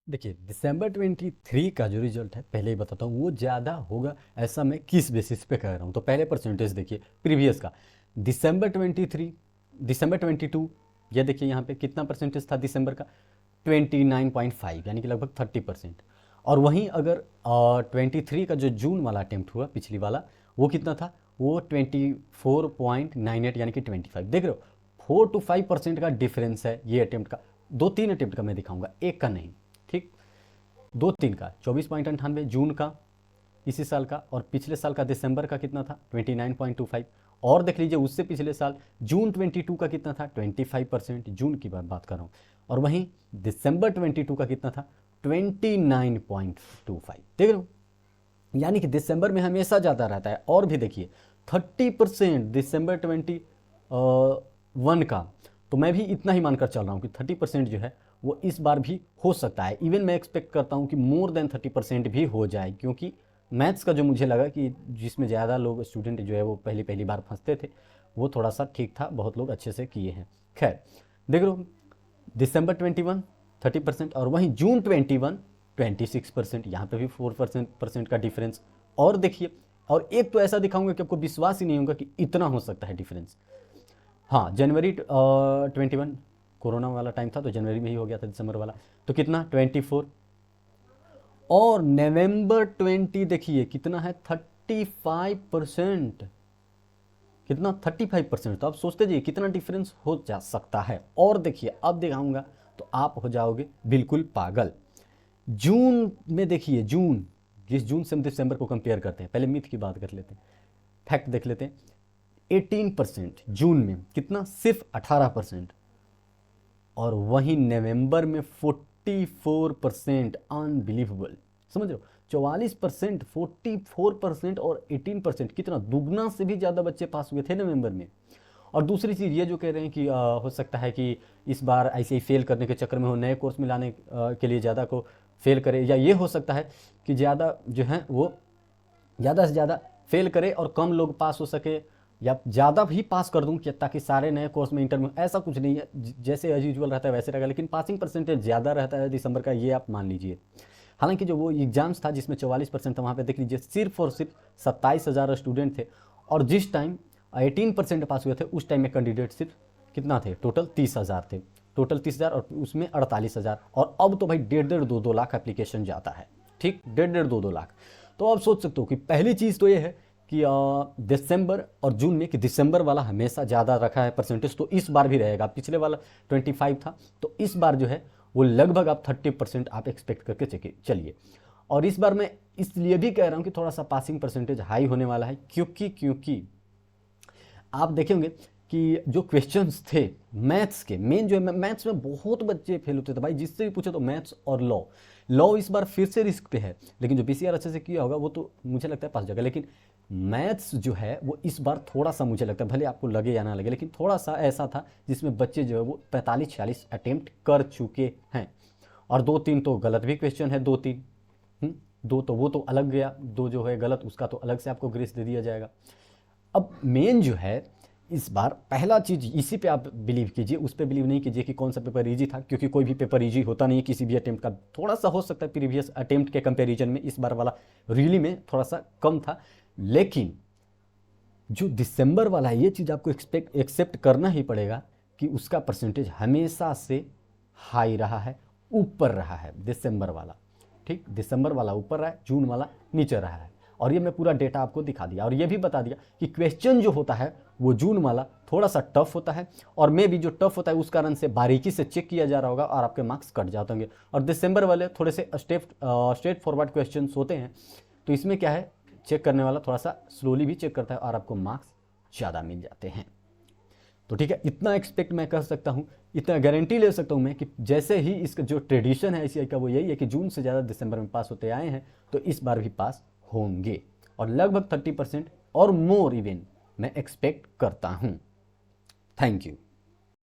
देखिए दिसंबर 23 का जो रिजल्ट है पहले ही बताता हूँ वो ज़्यादा होगा, ऐसा मैं किस बेसिस पे कह रहा हूँ। तो पहले परसेंटेज देखिए प्रीवियस का, दिसंबर 23, दिसंबर 22, ये देखिए यहाँ पे कितना परसेंटेज था दिसंबर का, 29.5 यानी कि लगभग 30%। और वहीं अगर 23 का जो जून वाला अटेम्प्ट हुआ पिछली वाला, वो कितना था, वो 24.98 यानी कि 25। देख रहे हो 4 to 5% का डिफरेंस है ये अटेम्प्ट का। दो तीन अटेम्प्ट का मैं दिखाऊंगा, एक का नहीं। ठीक, दो तीन का 24.98 जून का इसी साल का, और पिछले साल का दिसंबर का कितना था 29.25। और देख लीजिए उससे पिछले साल जून 22 का कितना था 25%, जून की बात कर रहा हूँ। और वहीं दिसंबर 22 का कितना था 29.25। देख रहे हो, यानी कि दिसंबर में हमेशा ज़्यादा रहता है। और भी देखिए 30% दिसंबर 21 का, तो मैं भी इतना ही मानकर चल रहा हूँ कि 30% जो है वो इस बार भी हो सकता है। इवन मैं एक्सपेक्ट करता हूँ कि मोर देन 30% भी हो जाए, क्योंकि मैथ्स का जो मुझे लगा कि जिसमें ज़्यादा लोग स्टूडेंट जो है वो पहली पहली बार फंसते थे, वो थोड़ा सा ठीक था, बहुत लोग अच्छे से किए हैं। खैर देख लो, दिसंबर 21 30%, और वहीं जून 21 26%, यहाँ पे भी 4% का डिफरेंस। और देखिए, और एक तो ऐसा दिखाऊंगा कि आपको विश्वास ही नहीं होगा कि इतना हो सकता है डिफरेंस। हाँ, जनवरी 21 कोरोना वाला टाइम था तो जनवरी में ही हो गया था दिसंबर वाला, तो कितना 24। और नवंबर 20 देखिए कितना है 35%, कितना 35%। तो आप सोचते जाइए कितना डिफरेंस हो जा सकता है। और देखिए अब दिखाऊंगा तो आप हो जाओगे बिल्कुल पागल। जून में देखिए, जून, जिस जून से हम दिसंबर को कंपेयर करते हैं, पहले मिथ की बात कर लेते हैं, फैक्ट देख लेते हैं। 18% जून में, कितना, सिर्फ 18%। और वहीं नवंबर में 44%, अनबिलीवेबल। समझ रहे हो, 44%, 44% और 18%, कितना, दुगना से भी ज़्यादा बच्चे पास हुए थे नवंबर में। और दूसरी चीज़ ये जो कह रहे हैं कि हो सकता है कि इस बार ऐसे ही फेल करने के चक्कर में हो, नए कोर्स में लाने के लिए ज़्यादा को फेल करे, या ये हो सकता है कि ज़्यादा जो है वो ज़्यादा से ज़्यादा फेल करे और कम लोग पास हो सके, या ज़्यादा भी पास कर दूं कि ताकि सारे नए कोर्स में इंटर में, ऐसा कुछ नहीं है। जैसे एज यूजुअल रहता है वैसे रहेगा, लेकिन पासिंग परसेंटेज ज़्यादा रहता है दिसंबर का, ये आप मान लीजिए। हालांकि जो वो एग्जाम्स था जिसमें 44% था, वहाँ पे देख लीजिए सिर्फ और सिर्फ 27,000 स्टूडेंट थे। और जिस टाइम 18% पास हुए थे उस टाइम में कैंडिडेट सिर्फ कितना थे, टोटल 30,000 थे, टोटल 30,000, और उसमें 48,000। और अब तो भाई 1.5-2 लाख एप्लीकेशन जाता है। ठीक, 1.5-2 लाख। तो आप सोच सकते हो कि पहली चीज़ तो ये है कि दिसंबर और जून में, कि दिसंबर वाला हमेशा ज़्यादा रखा है परसेंटेज, तो इस बार भी रहेगा। पिछले वाला 25 था, तो इस बार जो है वो लगभग आप 30% आप एक्सपेक्ट करके चलिए। और इस बार मैं इसलिए भी कह रहा हूँ कि थोड़ा सा पासिंग परसेंटेज हाई होने वाला है, क्योंकि आप देखेंगे कि जो क्वेश्चंस थे मैथ्स के, मेन जो है मैथ्स में बहुत बच्चे फेल होते थे भाई, जिससे भी पूछे तो मैथ्स और लॉ। लॉ इस बार फिर से रिस्क पे है, लेकिन जो पीसीआर अच्छे से किया होगा वो तो मुझे लगता है पास हो जाएगा। लेकिन मैथ्स जो है वो इस बार थोड़ा सा मुझे लगता है, भले आपको लगे या ना लगे, लेकिन थोड़ा सा ऐसा था जिसमें बच्चे जो है वो 45-46 अटेम्प्ट कर चुके हैं। और दो तीन तो गलत भी क्वेश्चन है, दो तीन, दो तो वो तो अलग गया, दो जो है गलत उसका तो अलग से आपको ग्रेस दे दिया जाएगा। अब मेन जो है इस बार पहला चीज, इसी पे आप बिलीव कीजिए, उस पे बिलीव नहीं कीजिए कि कौन सा पेपर इजी था, क्योंकि कोई भी पेपर इजी होता नहीं है किसी भी अटेम्प्ट का। थोड़ा सा हो सकता है प्रीवियस अटेम्प्ट के कंपैरिजन में इस बार वाला रियली में थोड़ा सा कम था, लेकिन जो दिसंबर वाला है ये चीज़ आपको एक्सेप्ट करना ही पड़ेगा कि उसका परसेंटेज हमेशा से हाई रहा है, ऊपर रहा है दिसंबर वाला। ठीक, दिसंबर वाला ऊपर रहा है, जून वाला नीचे रहा है। और ये मैं पूरा डेटा आपको दिखा दिया, और ये भी बता दिया कि क्वेश्चन जो होता है वो जून वाला थोड़ा सा टफ होता है, और मे भी जो टफ होता है उस कारण से बारीकी से चेक किया जा रहा होगा और आपके मार्क्स कट जाते होंगे। और दिसंबर वाले थोड़े से स्ट्रेट फॉरवर्ड क्वेश्चन होते हैं, तो इसमें क्या है, चेक करने वाला थोड़ा सा स्लोली भी चेक करता है और आपको मार्क्स ज़्यादा मिल जाते हैं। तो ठीक है, इतना एक्सपेक्ट मैं कर सकता हूँ, इतना गारंटी ले सकता हूँ मैं कि जैसे ही इसका जो ट्रेडिशन है एशिया का वो यही है कि जून से ज़्यादा दिसंबर में पास होते आए हैं, तो इस बार भी पास होंगे। और लगभग 30% और मोर इवन मैं एक्सपेक्ट करता हूँ। Thank you.